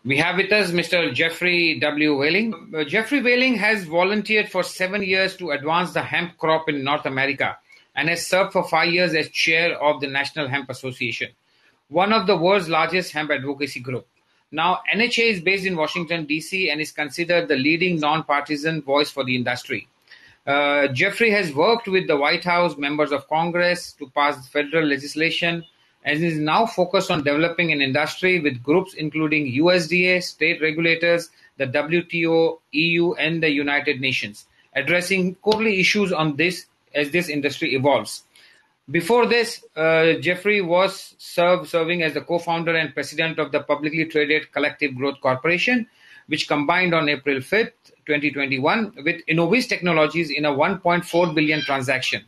We have with us Mr. Geoffrey W. Whaling. Geoffrey Whaling has volunteered for 7 years to advance the hemp crop in North America and has served for 5 years as chair of the National Hemp Association, one of the world's largest hemp advocacy group. Now, NHA is based in Washington, D.C. and is considered the leading non-partisan voice for the industry. Geoffrey has worked with the White House, members of Congress to pass federal legislation and is now focused on developing an industry with groups including USDA, state regulators, the WTO, EU, and the United Nations, addressing core issues on this as this industry evolves. Before this, Geoffrey was serving as the co-founder and president of the publicly traded Collective Growth Corporation, which combined on April 5th, 2021 with Innovis Technologies in a $1.4 billion transaction.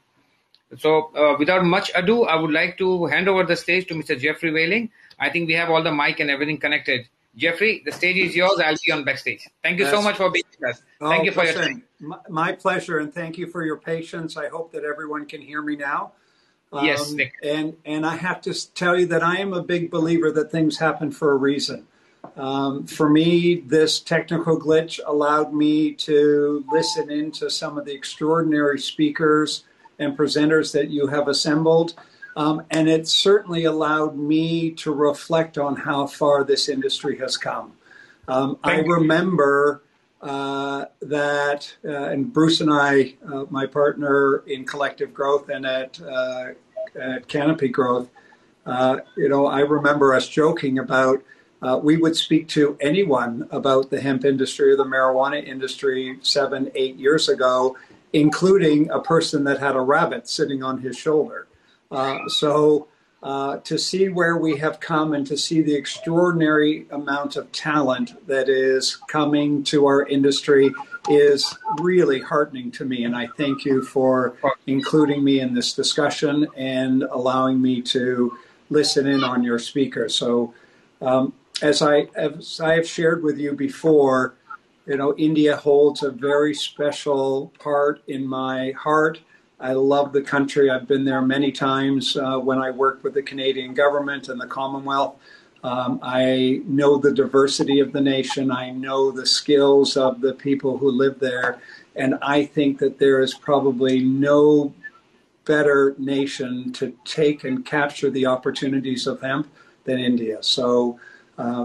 So without much ado, I would like to hand over the stage to Mr. Geoffrey Whaling. I think we have all the mic and everything connected. Geoffrey, the stage is yours. I'll be on backstage. Thank you so much for being with us. Thank you for your time. My pleasure, and thank you for your patience. I hope that everyone can hear me now. Yes, Nick. And I have to tell you that I am a big believer that things happen for a reason. For me, this technical glitch allowed me to listen into some of the extraordinary speakers and presenters that you have assembled. And it certainly allowed me to reflect on how far this industry has come. I remember that, and Bruce and I, my partner in Collective Growth and at Canopy Growth, I remember us joking about we would speak to anyone about the hemp industry or the marijuana industry 7-8 years ago, including a person that had a rabbit sitting on his shoulder. So to see where we have come and to see the extraordinary amount of talent that is coming to our industry is really heartening to me. And I thank you for including me in this discussion and allowing me to listen in on your speaker. So as I have shared with you before, India holds a very special part in my heart. I love the country. I've been there many times when I worked with the Canadian government and the Commonwealth. I know the diversity of the nation. I know the skills of the people who live there. And I think that there is probably no better nation to take and capture the opportunities of hemp than India. So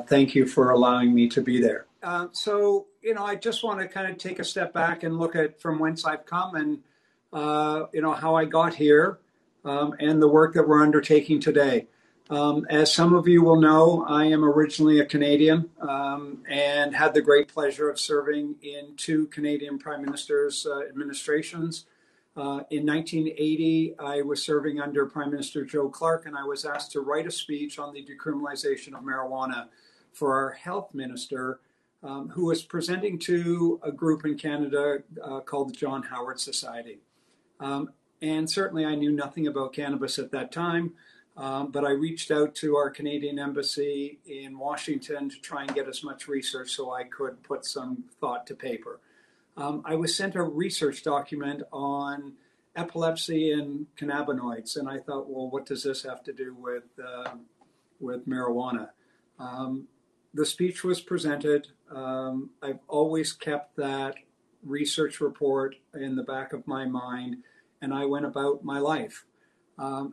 thank you for allowing me to be there. I just want to kind of take a step back and look at from whence I've come and how I got here and the work that we're undertaking today. As some of you will know, I am originally a Canadian and had the great pleasure of serving in 2 Canadian Prime Minister's administrations. In 1980, I was serving under Prime Minister Joe Clark, and I was asked to write a speech on the decriminalization of marijuana for our health minister, who was presenting to a group in Canada called the John Howard Society. And certainly I knew nothing about cannabis at that time, but I reached out to our Canadian embassy in Washington to try and get as much research so I could put some thought to paper. I was sent a research document on epilepsy and cannabinoids, and I thought, well, what does this have to do with marijuana? The speech was presented. I've always kept that research report in the back of my mind, and I went about my life.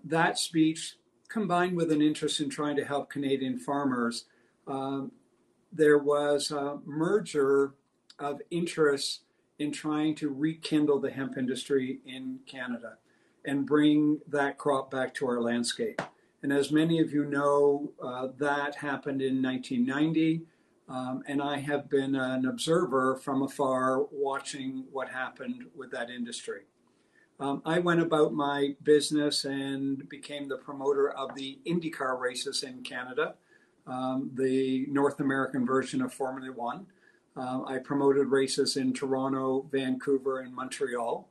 That speech, combined with an interest in trying to help Canadian farmers, there was a merger of interests in trying to rekindle the hemp industry in Canada and bring that crop back to our landscape. And as many of you know, that happened in 1990. And I have been an observer from afar watching what happened with that industry. I went about my business and became the promoter of the IndyCar races in Canada, the North American version of Formula One. I promoted races in Toronto, Vancouver, and Montreal.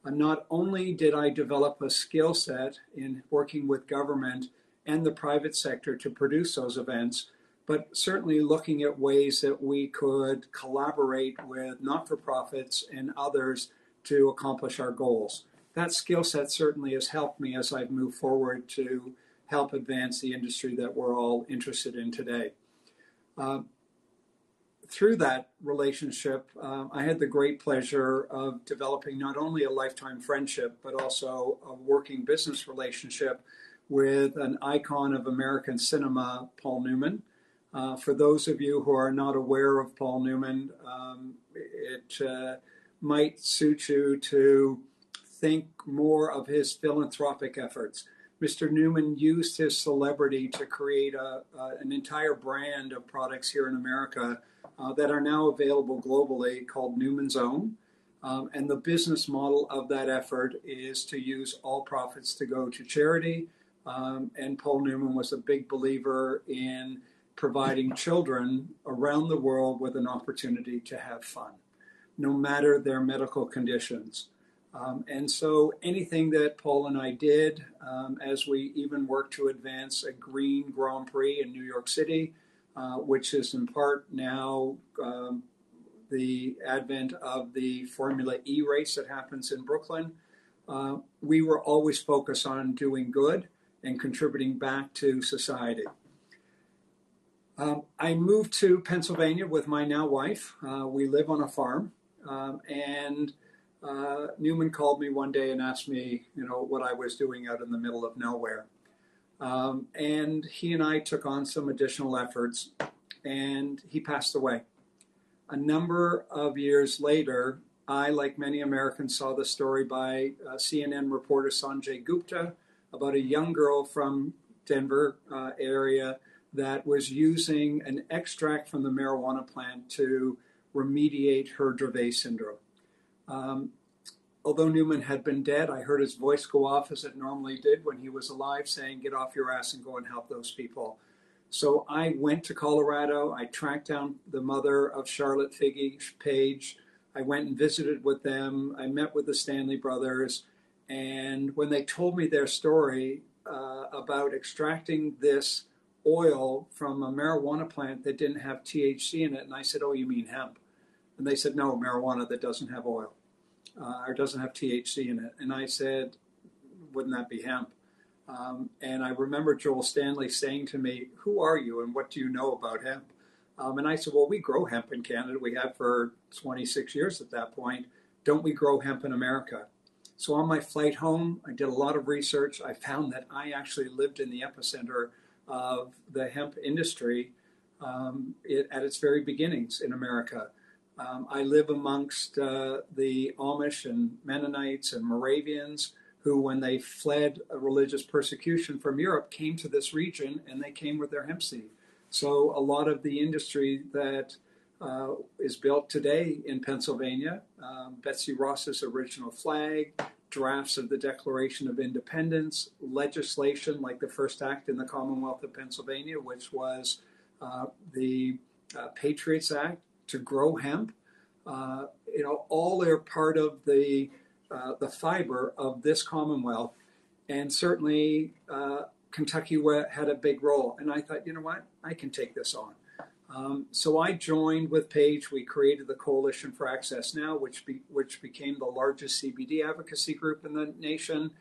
Not only did I develop a skill set in working with government and the private sector to produce those events, but certainly looking at ways that we could collaborate with not-for-profits and others to accomplish our goals. That skill set certainly has helped me as I've moved forward to help advance the industry that we're all interested in today. through that relationship, I had the great pleasure of developing not only a lifetime friendship, but also a working business relationship with an icon of American cinema, Paul Newman. For those of you who are not aware of Paul Newman, it might suit you to think more of his philanthropic efforts. Mr. Newman used his celebrity to create an entire brand of products here in America that are now available globally called Newman's Own. And the business model of that effort is to use all profits to go to charity. And Paul Newman was a big believer in providing children around the world with an opportunity to have fun, no matter their medical conditions. And so anything that Paul and I did, as we even worked to advance a green Grand Prix in New York City, which is in part now the advent of the Formula E race that happens in Brooklyn, we were always focused on doing good and contributing back to society. I moved to Pennsylvania with my now wife. We live on a farm, and Newman called me one day and asked me, what I was doing out in the middle of nowhere. And he and I took on some additional efforts, and he passed away. A number of years later, I, like many Americans, saw the story by CNN reporter Sanjay Gupta about a young girl from Denver area that was using an extract from the marijuana plant to remediate her Dravet syndrome. Although Newman had been dead, I heard his voice go off as it normally did when he was alive, saying, "Get off your ass and go and help those people." So I went to Colorado. I tracked down the mother of Charlotte Figge Page. I went and visited with them. I met with the Stanley brothers. And when they told me their story about extracting this oil from a marijuana plant that didn't have THC in it, and I said, "Oh, you mean hemp?" And they said, "No, marijuana that doesn't have oil or doesn't have THC in it." And I said, "Wouldn't that be hemp?" And I remember Joel Stanley saying to me, "Who are you and what do you know about hemp?" And I said, "Well, we grow hemp in Canada. We have for 26 years at that point. Don't we grow hemp in America?" So on my flight home, I did a lot of research. I found that I actually lived in the epicenter of the hemp industry at its very beginnings in America. I live amongst the Amish and Mennonites and Moravians who, when they fled a religious persecution from Europe, came to this region, and they came with their hemp seed. So a lot of the industry that is built today in Pennsylvania, Betsy Ross's original flag, drafts of the Declaration of Independence, legislation like the first act in the Commonwealth of Pennsylvania, which was the Patriots Act to grow hemp. All are part of the fiber of this Commonwealth, and certainly Kentucky had a big role. And I thought, you know what, I can take this on. So I joined with Paige. We created the Coalition for Access Now, which became the largest CBD advocacy group in the nation.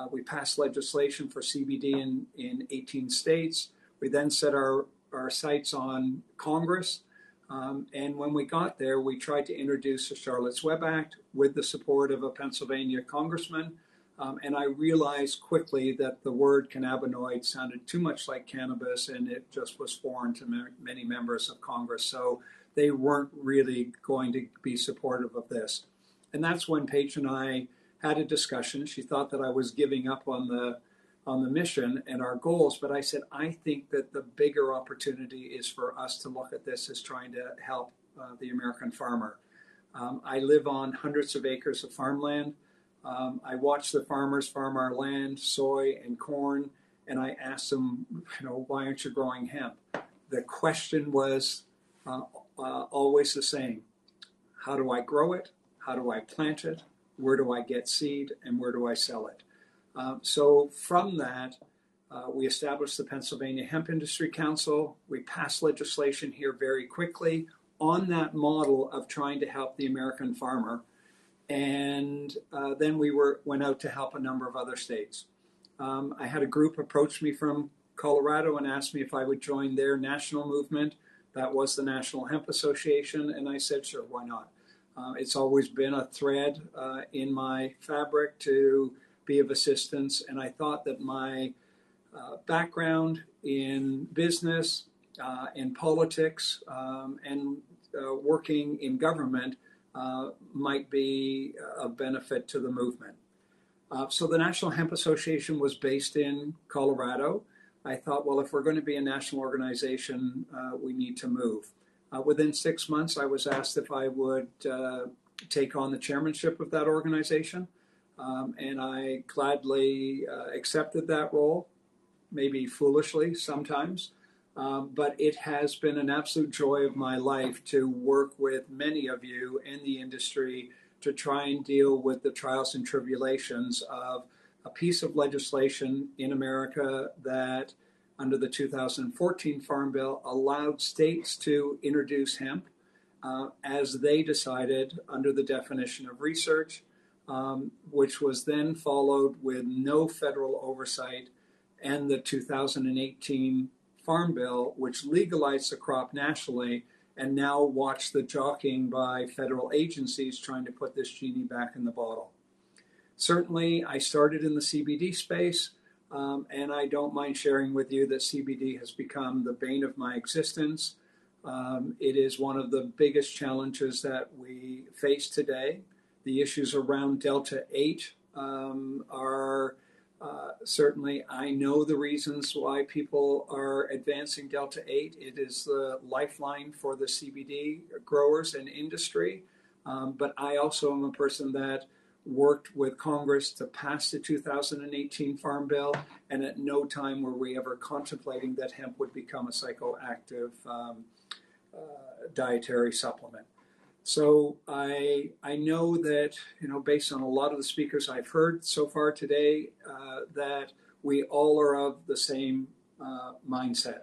We passed legislation for CBD in 18 states. We then set our sights on Congress. And when we got there, we tried to introduce the Charlotte's Web Act with the support of a Pennsylvania congressman. And I realized quickly that the word cannabinoid sounded too much like cannabis, and it just was foreign to many members of Congress. So they weren't really going to be supportive of this. And that's when Paige and I had a discussion. She thought that I was giving up on the mission and our goals, but I said, I think that the bigger opportunity is for us to look at this as trying to help the American farmer. I live on hundreds of acres of farmland. I watch the farmers farm our land, soy and corn, and I asked them, why aren't you growing hemp? The question was always the same. How do I grow it? How do I plant it? Where do I get seed? And where do I sell it? So from that, we established the Pennsylvania Hemp Industry Council. We passed legislation here very quickly on that model of trying to help the American farmer. And then we went out to help a number of other states. I had a group approach me from Colorado and asked me if I would join their national movement that was the National Hemp Association, and I said, sure, why not? It's always been a thread in my fabric to be of assistance, and I thought that my background in business, in politics, and working in government might be of benefit to the movement. So the National Hemp Association was based in Colorado. I thought, well, if we're going to be a national organization, we need to move. Within 6 months, I was asked if I would take on the chairmanship of that organization, and I gladly accepted that role, maybe foolishly sometimes, but it has been an absolute joy of my life to work with many of you in the industry to try and deal with the trials and tribulations of a piece of legislation in America that, under the 2014 Farm Bill, allowed states to introduce hemp as they decided under the definition of research, which was then followed with no federal oversight, and the 2018 Farm Bill, which legalized the crop nationally, and now watch the jockeying by federal agencies trying to put this genie back in the bottle. Certainly, I started in the CBD space, and I don't mind sharing with you that CBD has become the bane of my existence. It is one of the biggest challenges that we face today. The issues around Delta 8 are certainly, I know the reasons why people are advancing Delta 8. It is the lifeline for the CBD growers and industry. But I also am a person that worked with Congress to pass the 2018 Farm Bill, and at no time were we ever contemplating that hemp would become a psychoactive dietary supplement. So I know that, based on a lot of the speakers I've heard so far today, that we all are of the same mindset.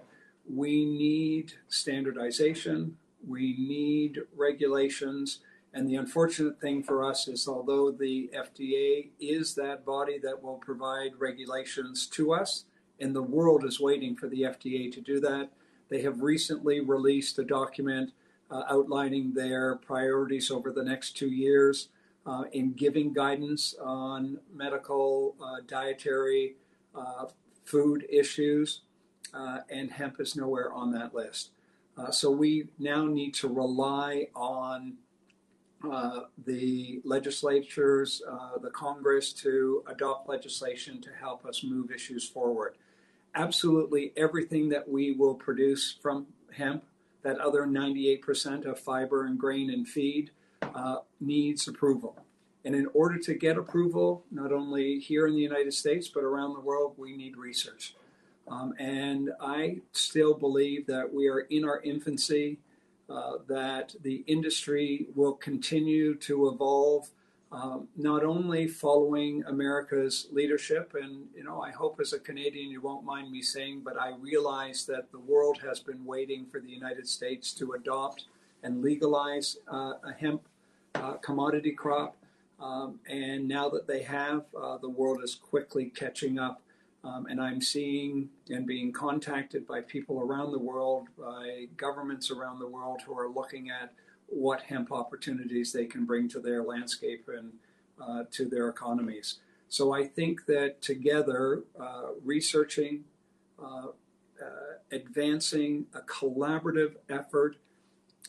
We need standardization. We need regulations. And the unfortunate thing for us is, although the FDA is that body that will provide regulations to us, and the world is waiting for the FDA to do that, they have recently released a document outlining their priorities over the next 2 years in giving guidance on medical, dietary, food issues, and hemp is nowhere on that list. So we now need to rely on the legislatures, the Congress, to adopt legislation to help us move issues forward. Absolutely everything that we will produce from hemp, that other 98% of fiber and grain and feed, needs approval. And in order to get approval, not only here in the United States, but around the world, we need research. And I still believe that we are in our infancy, that the industry will continue to evolve, not only following America's leadership, and I hope as a Canadian you won't mind me saying, but I realize that the world has been waiting for the United States to adopt and legalize a hemp commodity crop, and now that they have, the world is quickly catching up. And I'm seeing and being contacted by people around the world, by governments around the world who are looking at what hemp opportunities they can bring to their landscape and to their economies. So I think that together, researching, advancing a collaborative effort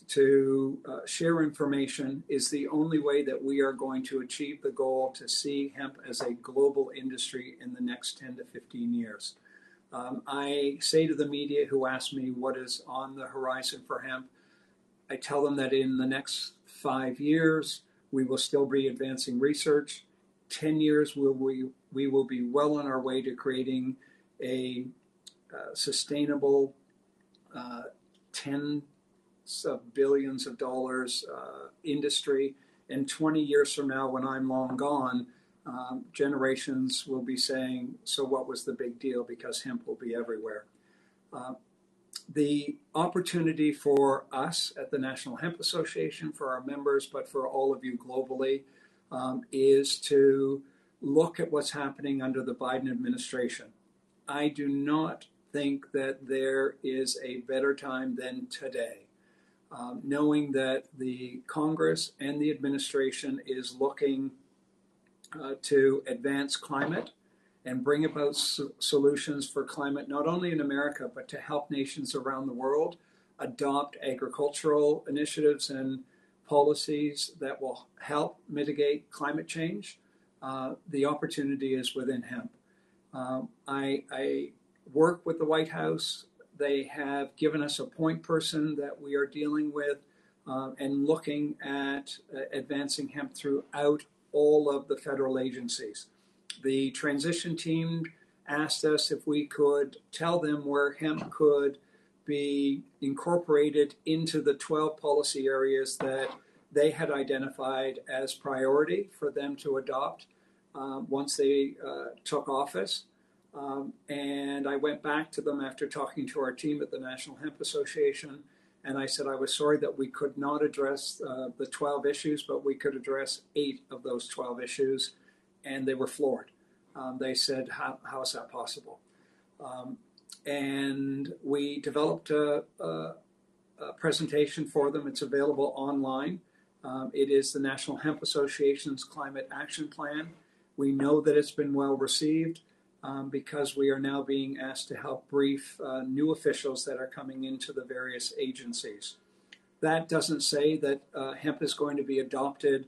to share information is the only way that we are going to achieve the goal to see hemp as a global industry in the next 10 to 15 years. I say to the media who ask me what is on the horizon for hemp, I tell them that in the next 5 years, we will still be advancing research. 10 years, we will be well on our way to creating a sustainable tens of billions of dollars industry. And 20 years from now, when I'm long gone, generations will be saying, so what was the big deal? Because hemp will be everywhere. The opportunity for us at the National Hemp Association, for our members, but for all of you globally, is to look at what's happening under the Biden administration. I do not think that there is a better time than today. Knowing that the Congress and the administration is looking to advance climate and bring about solutions for climate, not only in America, but to help nations around the world adopt agricultural initiatives and policies that will help mitigate climate change. The opportunity is within hemp. I work with the White House. They have given us a point person that we are dealing with and looking at advancing hemp throughout all of the federal agencies. The transition team asked us if we could tell them where hemp could be incorporated into the 12 policy areas that they had identified as priority for them to adopt once they took office. And I went back to them after talking to our team at the National Hemp Association, and I said I was sorry that we could not address the 12 issues, but we could address 8 of those 12 issues, and they were floored. They said, how is that possible? And we developed a presentation for them. It's available online. It is the National Hemp Association's Climate Action Plan. We know that it's been well received because we are now being asked to help brief new officials that are coming into the various agencies. That doesn't say that hemp is going to be adopted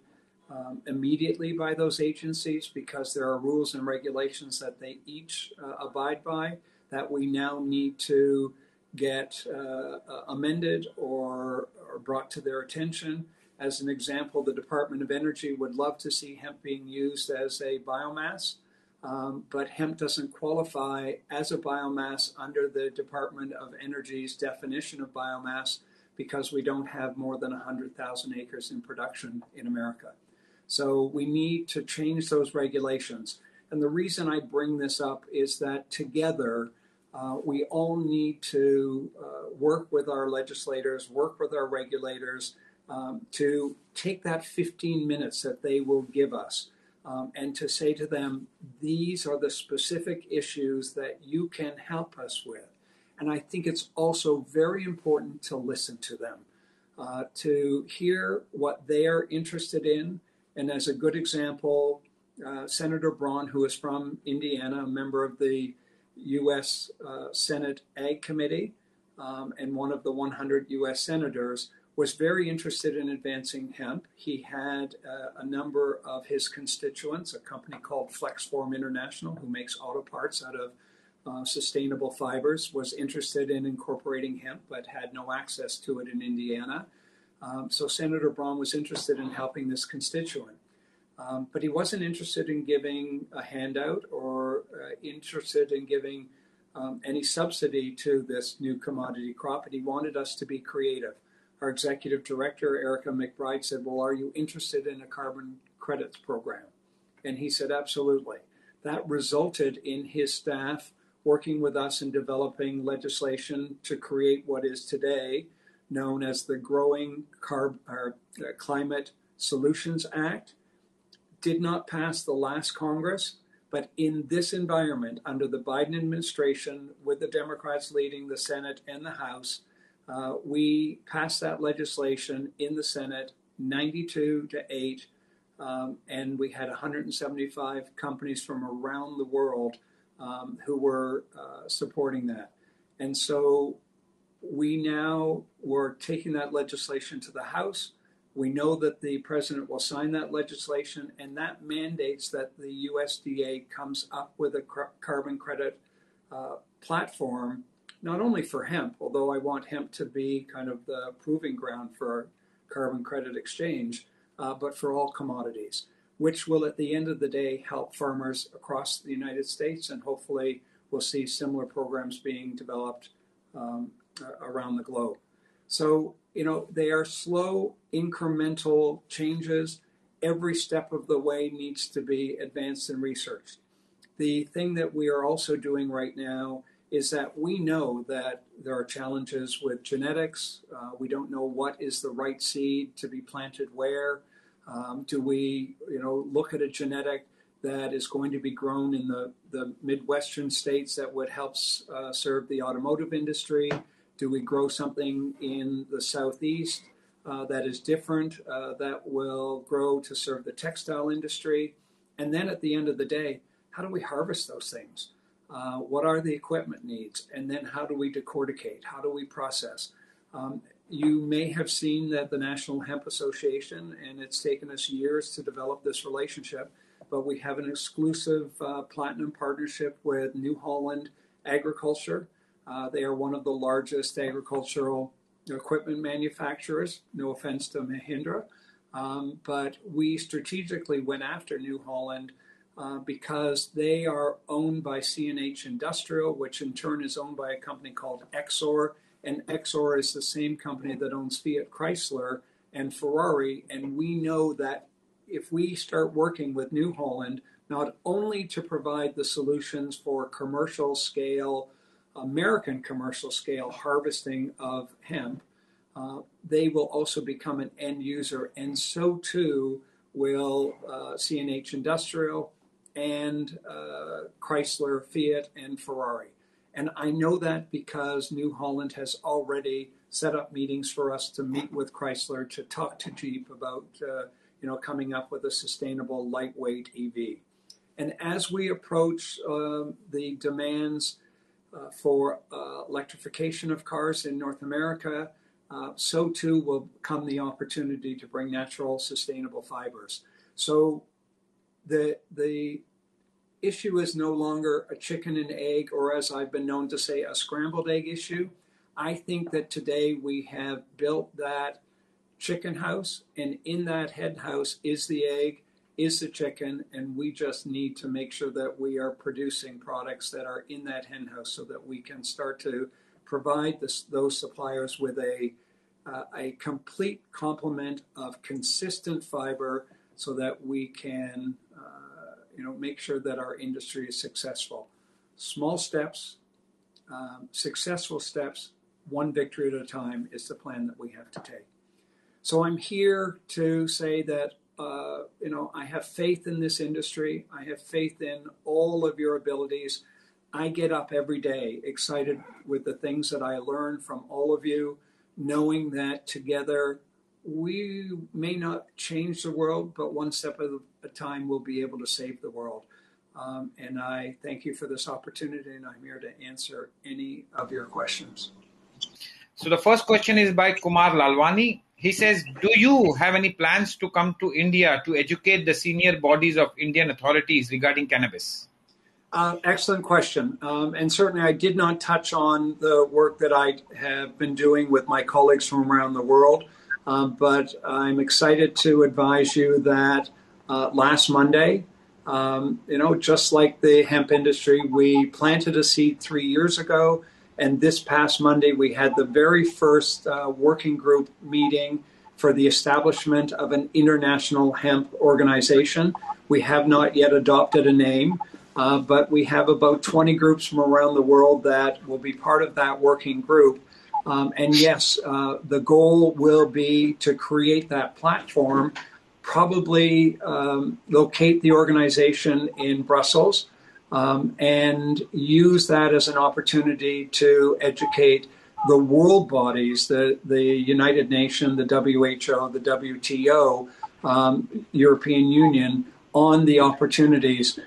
immediately by those agencies, because there are rules and regulations that they each abide by that we now need to get amended or brought to their attention. As an example, the Department of Energy would love to see hemp being used as a biomass, but hemp doesn't qualify as a biomass under the Department of Energy's definition of biomass because we don't have more than 100,000 acres in production in America. So we need to change those regulations. And the reason I bring this up is that together we all need to work with our legislators, work with our regulators to take that 15 minutes that they will give us and to say to them, these are the specific issues that you can help us with. And I think it's also very important to listen to them, to hear what they are interested in. And as a good example, Senator Braun, who is from Indiana, a member of the U.S. Senate Ag Committee and one of the 100 U.S. senators, was very interested in advancing hemp. He had a number of his constituents, a company called Flexform International, who makes auto parts out of sustainable fibers, was interested in incorporating hemp but had no access to it in Indiana. So Senator Braun was interested in helping this constituent. But he wasn't interested in giving a handout or interested in giving any subsidy to this new commodity crop, and he wanted us to be creative. Our executive director, Erica McBride, said, well, are you interested in a carbon credits program? And he said, absolutely. That resulted in his staff working with us in developing legislation to create what is today known as the Growing Climate Solutions Act. Did not pass the last Congress, but in this environment, under the Biden administration, with the Democrats leading the Senate and the House, we passed that legislation in the Senate 92-8, and we had 175 companies from around the world who were supporting that. And so we now were taking that legislation to the House. We know that the president will sign that legislation, and that mandates that the USDA comes up with a carbon credit platform, not only for hemp, although I want hemp to be kind of the proving ground for carbon credit exchange, but for all commodities, which will at the end of the day help farmers across the United States, and hopefully we'll see similar programs being developed around the globe. So, they are slow, incremental changes. Every step of the way needs to be advanced and researched. The thing that we are also doing right now is that we know that there are challenges with genetics. We don't know what is the right seed to be planted where. Do we, look at a genetic that is going to be grown in the Midwestern states that would help serve the automotive industry? Do we grow something in the Southeast that is different, that will grow to serve the textile industry? And then at the end of the day, how do we harvest those things? What are the equipment needs? And then how do we decorticate? How do we process? You may have seen that the National Hemp Association, and it's taken us years to develop this relationship, but we have an exclusive platinum partnership with New Holland Agriculture. They are one of the largest agricultural equipment manufacturers, no offense to Mahindra, but we strategically went after New Holland because they are owned by C&H Industrial, which in turn is owned by a company called Exor, and Exor is the same company that owns Fiat Chrysler and Ferrari, and we know that if we start working with New Holland, not only to provide the solutions for commercial scale, American commercial scale harvesting of hemp, they will also become an end user, and so too will C&H Industrial and Chrysler, Fiat, and Ferrari. And I know that because New Holland has already set up meetings for us to meet with Chrysler to talk to Jeep about coming up with a sustainable lightweight EV. And as we approach the demands for electrification of cars in North America, so too will come the opportunity to bring natural, sustainable fibers. So the issue is no longer a chicken and egg, or as I've been known to say, a scrambled egg issue. I think that today we have built that chicken house, and in that hen house is the egg, is the chicken, and we just need to make sure that we are producing products that are in that hen house so that we can start to provide those suppliers with a complete complement of consistent fiber so that we can make sure that our industry is successful. Small steps, successful steps, one victory at a time is the plan that we have to take. So I'm here to say that I have faith in this industry. I have faith in all of your abilities. I get up every day excited with the things that I learn from all of you, knowing that together we may not change the world, but one step at a time we'll be able to save the world. And I thank you for this opportunity, and I'm here to answer any of your questions. So the first question is by Kumar Lalwani. He says, do you have any plans to come to India to educate the senior bodies of Indian authorities regarding cannabis? Excellent question. And certainly I did not touch on the work that I have been doing with my colleagues from around the world, but I'm excited to advise you that last Monday, just like the hemp industry, we planted a seed 3 years ago. And this past Monday, we had the very first working group meeting for the establishment of an international hemp organization. We have not yet adopted a name, but we have about 20 groups from around the world that will be part of that working group. And yes, the goal will be to create that platform, probably locate the organization in Brussels, and use that as an opportunity to educate the world bodies, the United Nations, the WHO, the WTO, European Union, on the opportunities.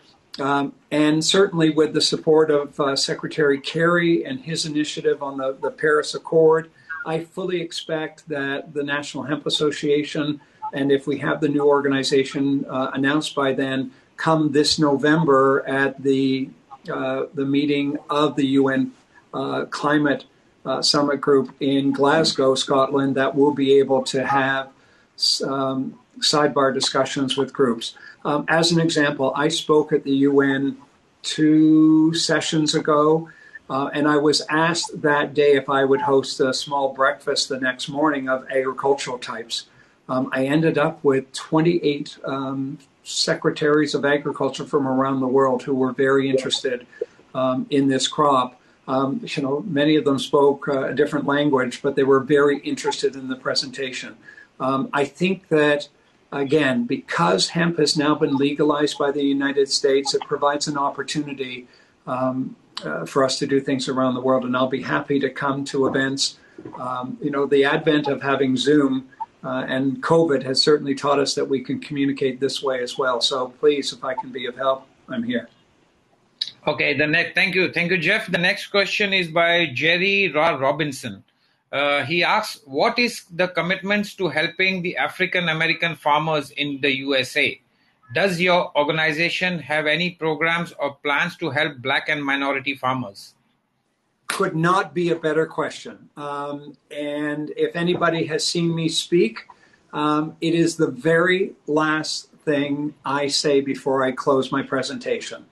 And certainly with the support of Secretary Kerry and his initiative on the Paris Accord, I fully expect that the National Hemp Association, and if we have the new organization announced by then, come this November at the meeting of the UN Climate Summit Group in Glasgow, Scotland, that we'll be able to have sidebar discussions with groups. As an example, I spoke at the UN 2 sessions ago, and I was asked that day if I would host a small breakfast the next morning of agricultural types. I ended up with 28 secretaries of agriculture from around the world who were very interested in this crop. Many of them spoke a different language, but they were very interested in the presentation. I think that again, because hemp has now been legalized by the United States, it provides an opportunity for us to do things around the world. And I'll be happy to come to events. The advent of having Zoom and COVID has certainly taught us that we can communicate this way as well. So please, if I can be of help, I'm here. Okay, thank you, Jeff. The next question is by Jerry Robinson. He asks, what is the commitments to helping the African American farmers in the USA? Does your organization have any programs or plans to help Black and minority farmers? Could not be a better question. And if anybody has seen me speak, it is the very last thing I say before I close my presentation.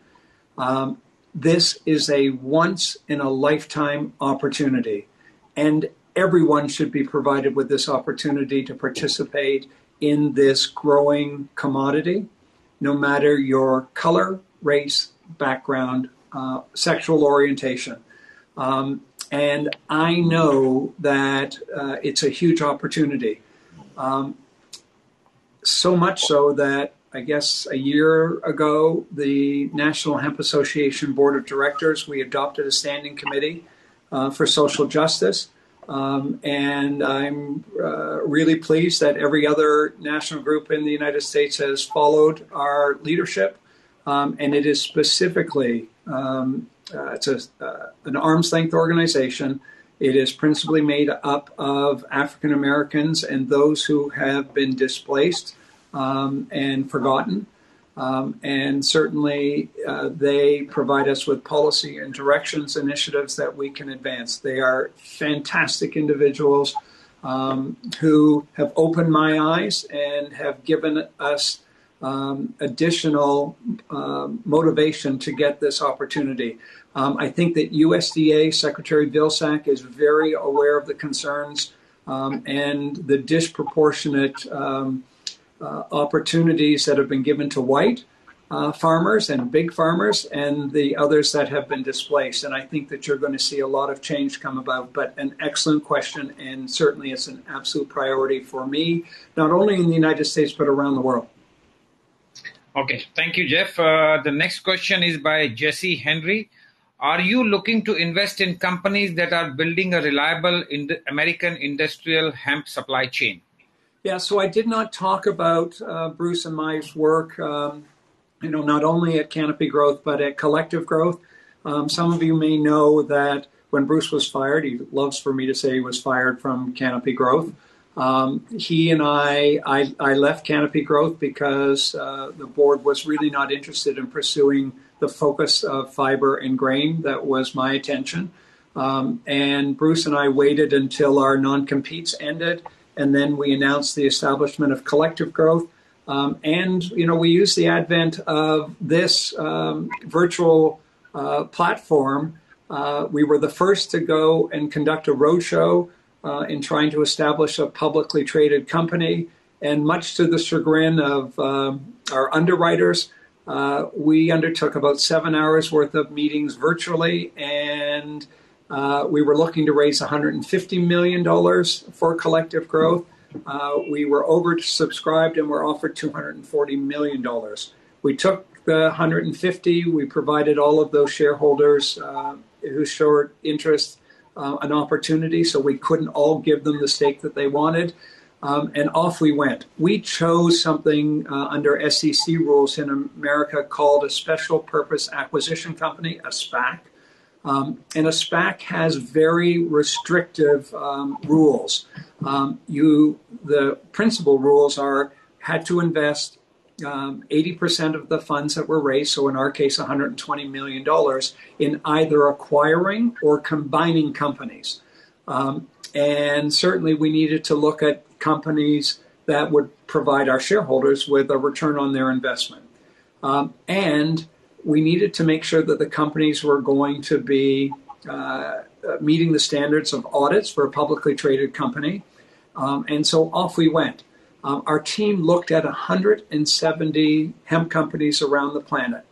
This is a once in a lifetime opportunity, and everyone should be provided with this opportunity to participate in this growing commodity, no matter your color, race, background, sexual orientation. And I know that it's a huge opportunity. So much so that I guess a year ago, the National Hemp Association Board of Directors, we adopted a standing committee for social justice. And I'm really pleased that every other national group in the United States has followed our leadership. And it is specifically, it's an arm's length organization. It is principally made up of African Americans and those who have been displaced and forgotten. And certainly they provide us with policy and directions, initiatives that we can advance. They are fantastic individuals who have opened my eyes and have given us additional motivation to get this opportunity. I think that USDA Secretary Vilsack is very aware of the concerns and the disproportionate opportunities that have been given to white farmers and big farmers and the others that have been displaced. And I think that you're going to see a lot of change come about. But an excellent question, and certainly it's an absolute priority for me, not only in the United States, but around the world. Okay, thank you, Jeff. The next question is by Jesse Henry. Are you looking to invest in companies that are building a reliable American industrial hemp supply chain? Yeah, so I did not talk about Bruce and my work, not only at Canopy Growth, but at Collective Growth. Some of you may know that when Bruce was fired, he loves for me to say he was fired from Canopy Growth. He and I left Canopy Growth because the board was really not interested in pursuing the focus of fiber and grain that was my attention. And Bruce and I waited until our non-competes ended, and then we announced the establishment of Collective Growth. We used the advent of this virtual platform. We were the first to go and conduct a roadshow in trying to establish a publicly traded company. And much to the chagrin of our underwriters, we undertook about 7 hours worth of meetings virtually, and we were looking to raise $150 million for Collective Growth. We were oversubscribed and were offered $240 million. We took the 150. We provided all of those shareholders who showed interest an opportunity, so we couldn't all give them the stake that they wanted. And off we went. We chose something under SEC rules in America called a special purpose acquisition company, a SPAC. And a SPAC has very restrictive rules. The principal rules are had to invest 80% of the funds that were raised, so in our case, $120 million, in either acquiring or combining companies. And certainly we needed to look at companies that would provide our shareholders with a return on their investment. And we needed to make sure that the companies were going to be meeting the standards of audits for a publicly traded company. And so off we went. Our team looked at 170 hemp companies around the planet.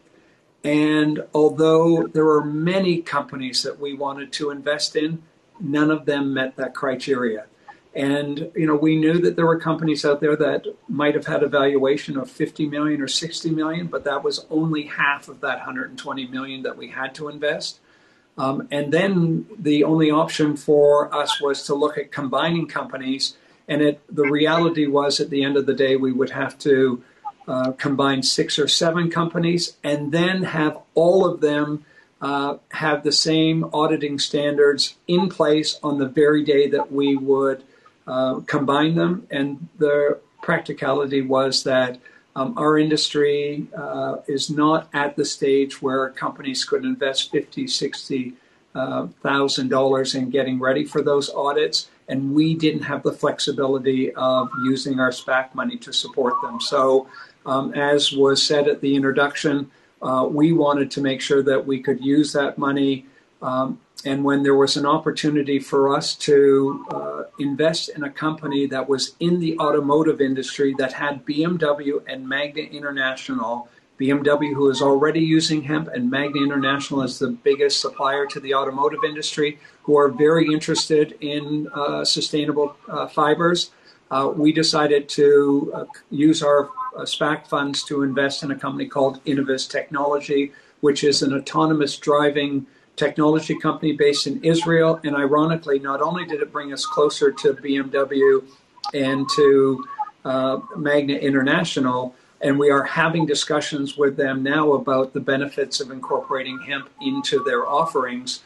And although there were many companies that we wanted to invest in, none of them met that criteria. And, we knew that there were companies out there that might have had a valuation of 50 million or 60 million, but that was only half of that 120 million that we had to invest. And then the only option for us was to look at combining companies. And the reality was, at the end of the day, we would have to combine 6 or 7 companies and then have all of them have the same auditing standards in place on the very day that we would combine them. And the practicality was that our industry is not at the stage where companies could invest $50,000, $60,000 in getting ready for those audits, and we didn't have the flexibility of using our SPAC money to support them. So, as was said at the introduction, we wanted to make sure that we could use that money. And when there was an opportunity for us to invest in a company that was in the automotive industry that had BMW and Magna International, BMW, who is already using hemp, and Magna International is the biggest supplier to the automotive industry, who are very interested in sustainable fibers, we decided to use our SPAC funds to invest in a company called Innovis Technology, which is an autonomous driving technology company based in Israel. And ironically, not only did it bring us closer to BMW and to Magna International, and we are having discussions with them now about the benefits of incorporating hemp into their offerings,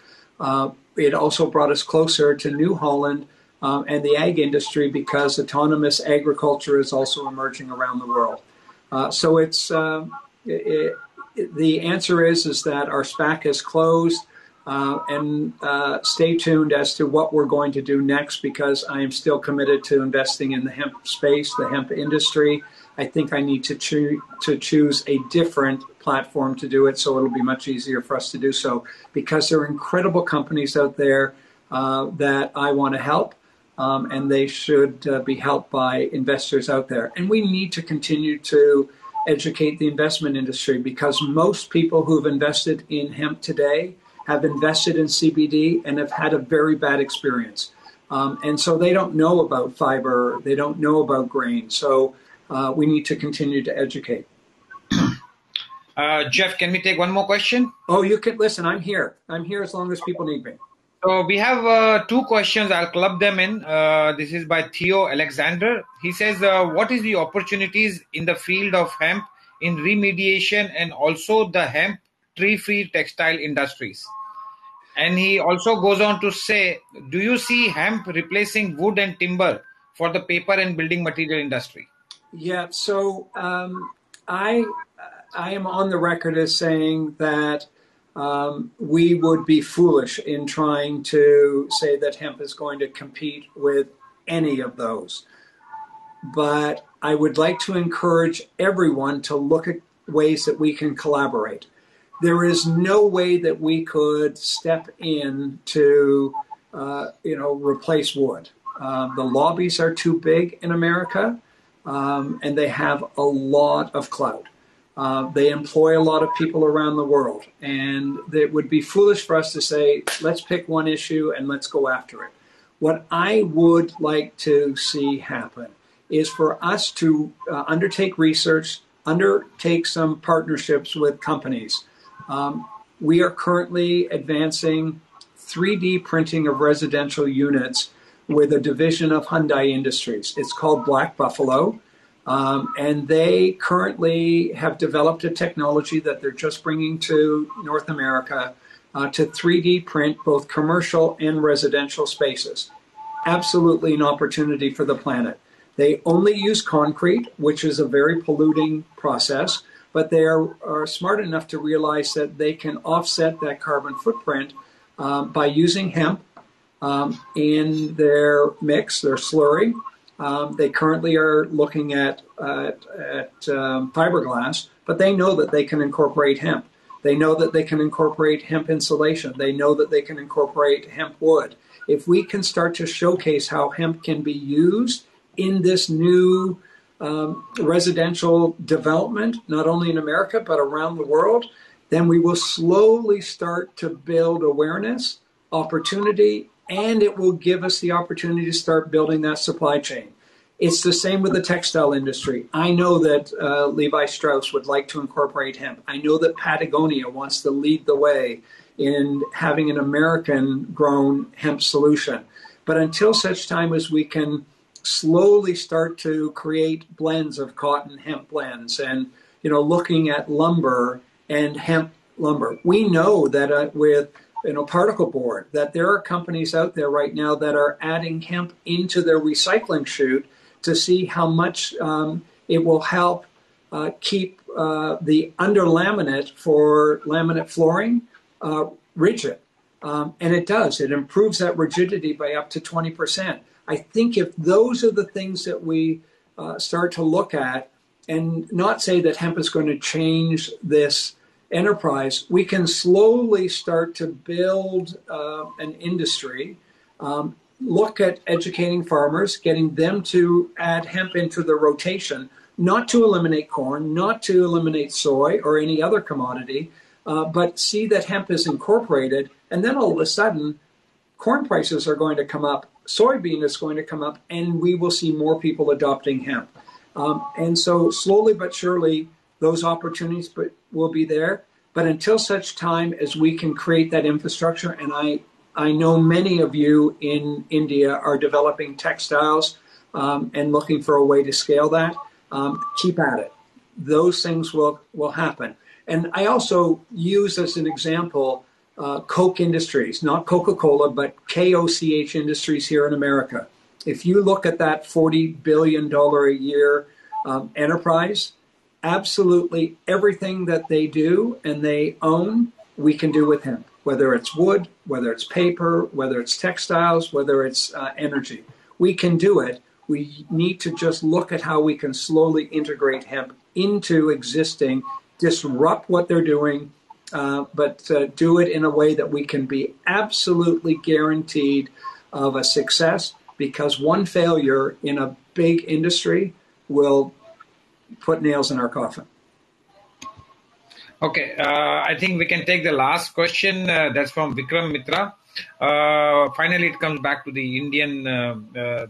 it also brought us closer to New Holland and the ag industry, because autonomous agriculture is also emerging around the world. So the answer is that our SPAC is closed. And stay tuned as to what we're going to do next, because I am still committed to investing in the hemp space, the hemp industry. I think I need to choose a different platform to do it, so it'll be much easier for us to do so, because there are incredible companies out there that I want to help, and they should be helped by investors out there. And we need to continue to educate the investment industry, because most people who've invested in hemp today have invested in CBD and have had a very bad experience. And so they don't know about fiber, they don't know about grain. So we need to continue to educate. Jeff, can we take one more question? Oh, you can. Listen, I'm here. I'm here as long as people need me. So we have 2 questions. I'll club them in. This is by Theo Alexander. He says, what is the opportunities in the field of hemp in remediation and also the hemp tree-free textile industries? And he also goes on to say, do you see hemp replacing wood and timber for the paper and building material industry? Yeah, so I am on the record as saying that we would be foolish in trying to say that hemp is going to compete with any of those. But I would like to encourage everyone to look at ways that we can collaborate. There is no way that we could step in to, replace wood. The lobbies are too big in America, and they have a lot of clout. They employ a lot of people around the world, and it would be foolish for us to say, let's pick one issue and let's go after it. What I would like to see happen is for us to undertake research, undertake some partnerships with companies. We are currently advancing 3D printing of residential units with a division of Hyundai Industries. It's called Black Buffalo, and they currently have developed a technology that they're just bringing to North America to 3D print both commercial and residential spaces. Absolutely an opportunity for the planet. They only use concrete, which is a very polluting process, but they are smart enough to realize that they can offset that carbon footprint by using hemp in their mix, their slurry. They currently are looking at fiberglass, but they know that they can incorporate hemp. They know that they can incorporate hemp insulation. They know that they can incorporate hemp wood. If we can start to showcase how hemp can be used in this new residential development, not only in America, but around the world, then we will slowly start to build awareness, opportunity, and it will give us the opportunity to start building that supply chain. It's the same with the textile industry. I know that Levi Strauss would like to incorporate hemp. I know that Patagonia wants to lead the way in having an American-grown hemp solution. But until such time as we can slowly start to create blends of cotton hemp blends and, looking at lumber and hemp lumber, we know that with particle board, that there are companies out there right now that are adding hemp into their recycling chute to see how much it will help keep the under laminate for laminate flooring rigid. And it does. It improves that rigidity by up to 20%. I think if those are the things that we start to look at, and not say that hemp is going to change this enterprise, we can slowly start to build an industry, look at educating farmers, getting them to add hemp into the rotation, not to eliminate corn, not to eliminate soy or any other commodity, but see that hemp is incorporated. And then all of a sudden, corn prices are going to come up, soybean is going to come up, and we will see more people adopting hemp. And so slowly but surely, those opportunities will be there. But until such time as we can create that infrastructure, and I know many of you in India are developing textiles and looking for a way to scale that, keep at it. Those things will happen. And I also use as an example Koch Industries, not Coca-Cola, but KOCH Industries here in America. If you look at that $40 billion a year enterprise, absolutely everything that they do and they own, we can do with hemp, whether it's wood, whether it's paper, whether it's textiles, whether it's energy. We can do it. We need to just look at how we can slowly integrate hemp into existing, disrupt what they're doing, but do it in a way that we can be absolutely guaranteed of a success, because one failure in a big industry will put nails in our coffin. Okay, I think we can take the last question. That's from Vikram Mitra. Finally, it comes back to the Indian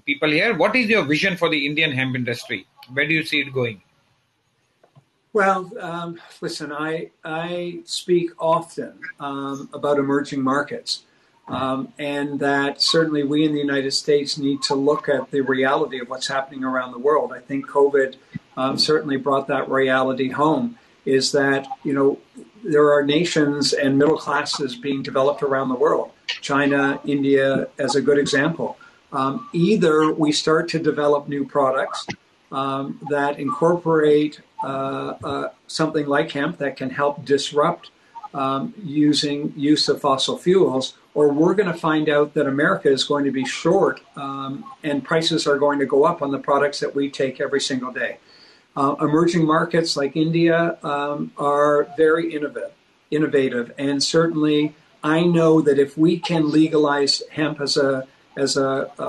people here. What is your vision for the Indian hemp industry? Where do you see it going? Well, listen, I speak often about emerging markets. And that certainly we in the United States need to look at the reality of what's happening around the world. I think COVID certainly brought that reality home, is that, there are nations and middle classes being developed around the world. China, India, as a good example. Either we start to develop new products that incorporate something like hemp that can help disrupt use of fossil fuels, or we're going to find out that America is going to be short and prices are going to go up on the products that we take every single day. Emerging markets like India are very innovative, and certainly I know that if we can legalize hemp as a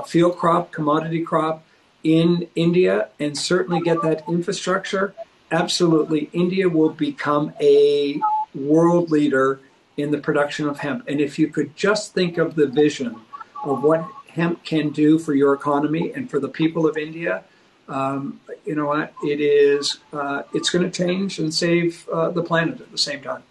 field crop, commodity crop in India, and certainly get that infrastructure, absolutely, India will become a world leader in the production of hemp. And if you could just think of the vision of what hemp can do for your economy and for the people of India, you know what, it's going to change and save the planet at the same time.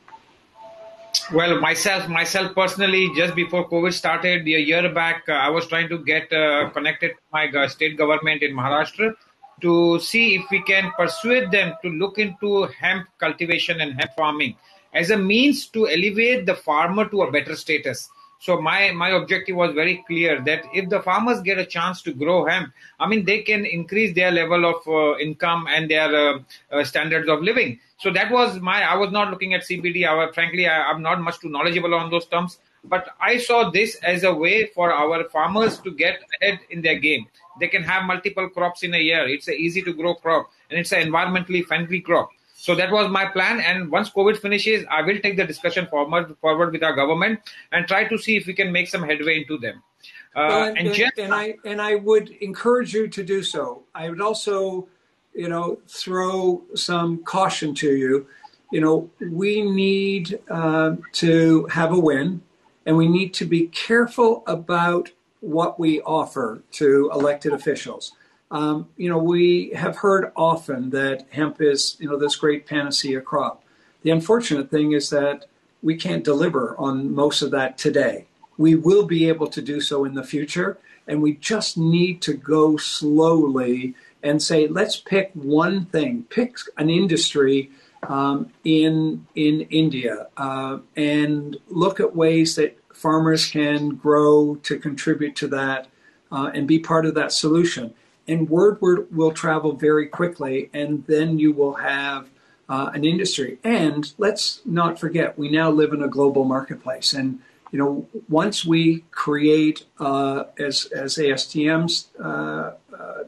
Well, myself personally, just before COVID started, a year back, I was trying to get connected to my state government in Maharashtra to see if we can persuade them to look into hemp cultivation and hemp farming as a means to elevate the farmer to a better status. So my objective was very clear, that if the farmers get a chance to grow hemp, I mean, they can increase their level of income and their standards of living. So that was I was not looking at CBD. Frankly, I'm not much too knowledgeable on those terms, but I saw this as a way for our farmers to get ahead in their game. They can have multiple crops in a year. It's an easy to grow crop, and it's an environmentally friendly crop. So that was my plan. And once COVID finishes, I will take the discussion forward with our government and try to see if we can make some headway into them. And I would encourage you to do so. I would also, throw some caution to you. We need to have a win, and we need to be careful about what we offer to elected officials. We have heard often that hemp is, this great panacea crop. The unfortunate thing is that we can't deliver on most of that today. We will be able to do so in the future, and we just need to go slowly and say, let's pick one thing, pick an industry in India, and look at ways that farmers can grow to contribute to that and be part of that solution. And word will travel very quickly, and then you will have an industry. And let's not forget, we now live in a global marketplace. And once we create, as ASTM's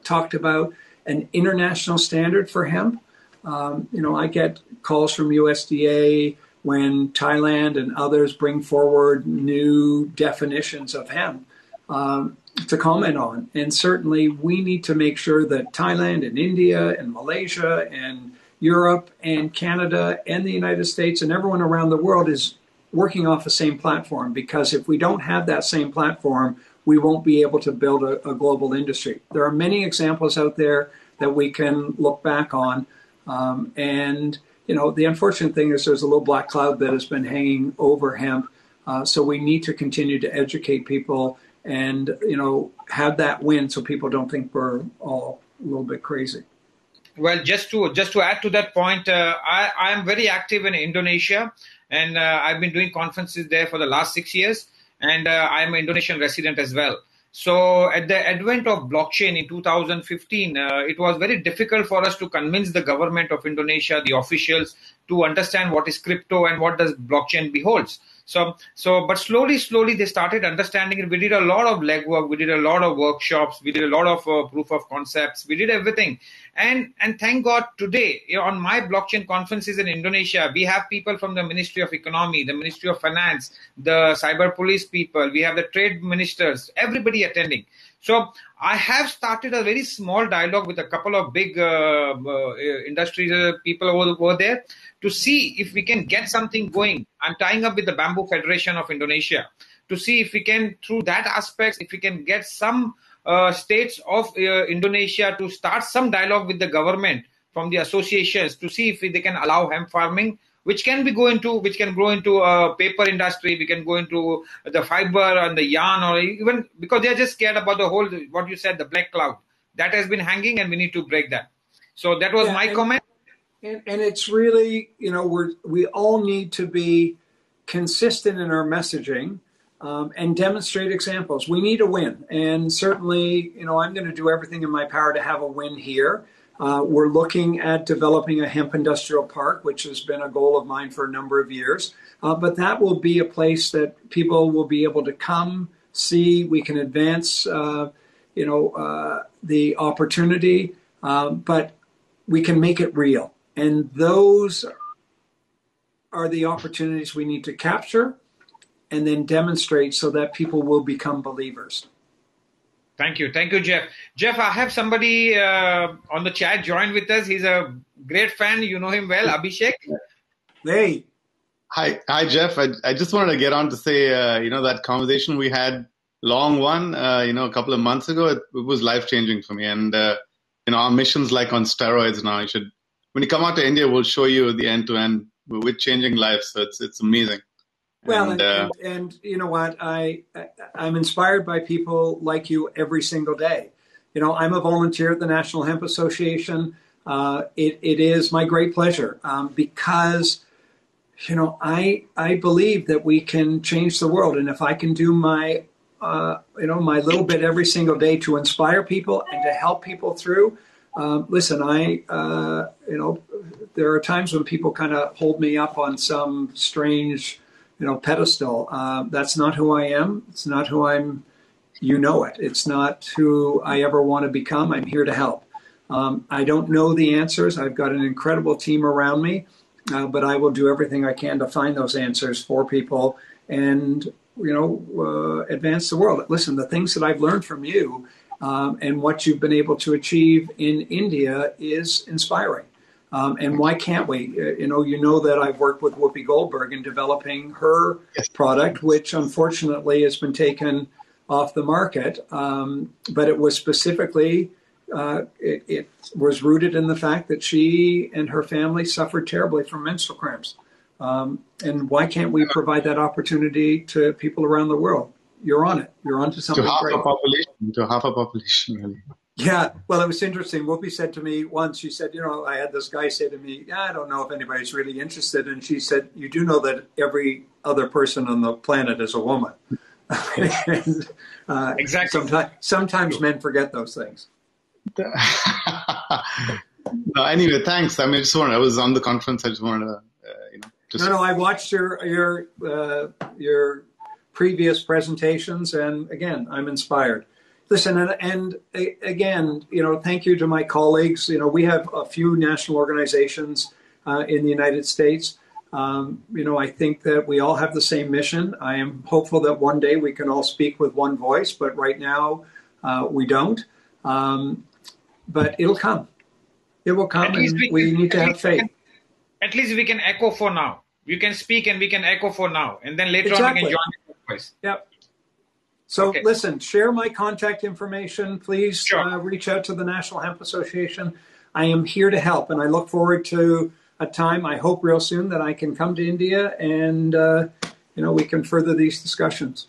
talked about, an international standard for hemp, I get calls from USDA when Thailand and others bring forward new definitions of hemp to comment on. And certainly we need to make sure that Thailand and India and Malaysia and Europe and Canada and the United States and everyone around the world is working off the same platform, because if we don't have that same platform, we won't be able to build a global industry. There are many examples out there that we can look back on. The unfortunate thing is there's a little black cloud that has been hanging over hemp. So we need to continue to educate people and, have that win so people don't think we're all a little bit crazy. Well, just to add to that point, I am very active in Indonesia, and I've been doing conferences there for the last 6 years, and I'm an Indonesian resident as well. So at the advent of blockchain in 2015, it was very difficult for us to convince the government of Indonesia, the officials, to understand what is crypto and what does blockchain beholds. But slowly they started understanding it. We did a lot of legwork. We did a lot of workshops. We did a lot of proof of concepts. We did everything. And thank God today, on my blockchain conferences in Indonesia, we have people from the Ministry of Economy, the Ministry of Finance, the cyber police people. We have the trade ministers, everybody attending. So I have started a very small dialogue with a couple of big industry people over there to see if we can get something going. I'm tying up with the Bamboo Federation of Indonesia to see if we can, through that aspect, if we can get some states of Indonesia to start some dialogue with the government from the associations to see if they can allow hemp farming, which can grow into a paper industry. We can go into the fiber and the yarn, or even because they're just scared about the whole, what you said, the black cloud that has been hanging, and we need to break that. So that was my comment. And it's really, we all need to be consistent in our messaging and demonstrate examples. We need a win. And certainly, I'm going to do everything in my power to have a win here. We're looking at developing a hemp industrial park, which has been a goal of mine for a number of years. But that will be a place that people will be able to come, see. We can advance, the opportunity, but we can make it real. And those are the opportunities we need to capture and then demonstrate so that people will become believers. Thank you, Jeff. Jeff, I have somebody on the chat joined with us. He's a great fan. You know him well, Abhishek. Hey. Hi, Jeff. I just wanted to get on to say, that conversation we had, long one, a couple of months ago, it was life-changing for me. And, our mission's like on steroids now. When you come out to India, we'll show you the end-to-end with changing lives. So it's amazing. Well, and you know what? I'm inspired by people like you every single day. I'm a volunteer at the National Hemp Association. It is my great pleasure because, I believe that we can change the world. And if I can do my little bit every single day to inspire people and to help people through, listen, there are times when people kind of hold me up on some strange pedestal. That's not who I am. It's not who I'm, it. It's not who I ever want to become. I'm here to help. I don't know the answers. I've got an incredible team around me, but I will do everything I can to find those answers for people and, advance the world. Listen, the things that I've learned from you and what you've been able to achieve in India is inspiring. And why can't we? You know that I've worked with Whoopi Goldberg in developing her product, which unfortunately has been taken off the market. But it was specifically, it was rooted in the fact that she and her family suffered terribly from menstrual cramps. And why can't we provide that opportunity to people around the world? You're on it. You're on to something great. To half a population, really. Yeah, well, it was interesting. Whoopi said to me once, she said, I had this guy say to me, I don't know if anybody's really interested. And she said, you do know that every other person on the planet is a woman. And, exactly. Sometimes men forget those things. No, anyway, thanks. I mean, I was on the conference. I just wanted to, No, I watched your previous presentations, and again, I'm inspired. Listen, and again, thank you to my colleagues. We have a few national organizations in the United States. I think that we all have the same mission. I am hopeful that one day we can all speak with one voice, but right now we don't. But it'll come. It will come, and we need to have faith. At least we can echo for now. You can speak and we can echo for now. And then later on we can join the voice. Yep. So listen, share my contact information. Please reach out to the National Hemp Association. I am here to help, and I look forward to a time, I hope real soon, that I can come to India and, we can further these discussions.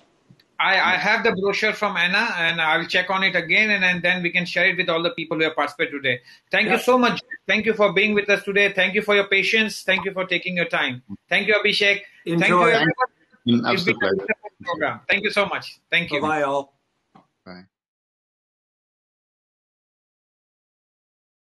I have the brochure from Anna, and I'll check on it again, and then we can share it with all the people who have participated today. Thank you so much. Thank you for being with us today. Thank you for your patience. Thank you for taking your time. Thank you, Abhishek. Enjoy. Thank you, everyone. Absolutely. Program. Thank you so much. Thank you. Bye-bye, all.